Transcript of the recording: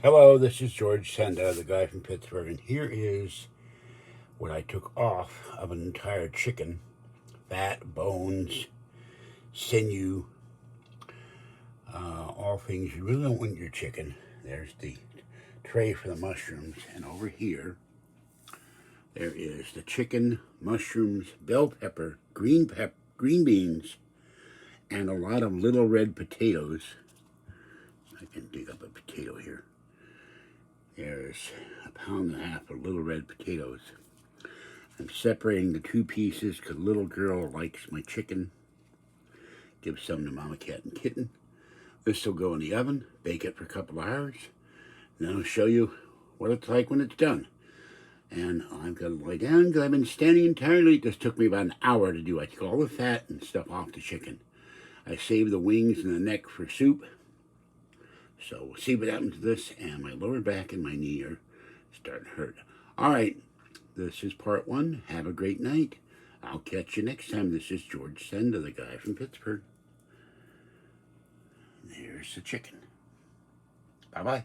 Hello, this is George Senda, the guy from Pittsburgh, and here is what I took off of an entire chicken. Fat, bones, sinew, all things you really don't want in your chicken. There's the tray for the mushrooms, and over here there is the chicken, mushrooms, bell pepper, green beans, and a lot of little red potatoes. I can dig up a potato here. There's a pound and a half of little red potatoes. I'm separating the two pieces because little girl likes my chicken. Give some to Mama Cat and Kitten. This will go in the oven, bake it for a couple of hours, and then I'll show you what it's like when it's done. And I'm going to lie down because I've been standing entirely. This took me about an hour to do. I took all the fat and stuff off the chicken. I saved the wings and the neck for soup. So we'll see what happens to this, and my lower back and my knee are starting to hurt. All right, this is part one. Have a great night. I'll catch you next time. This is George Senda, the guy from Pittsburgh. There's the chicken. Bye-bye.